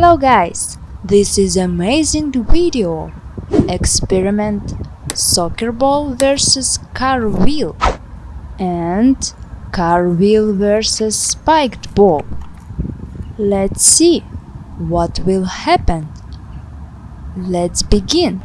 Hello guys, this is amazing video. Experiment soccer ball versus car wheel and car wheel versus spiked ball. Let's see what will happen. Let's begin.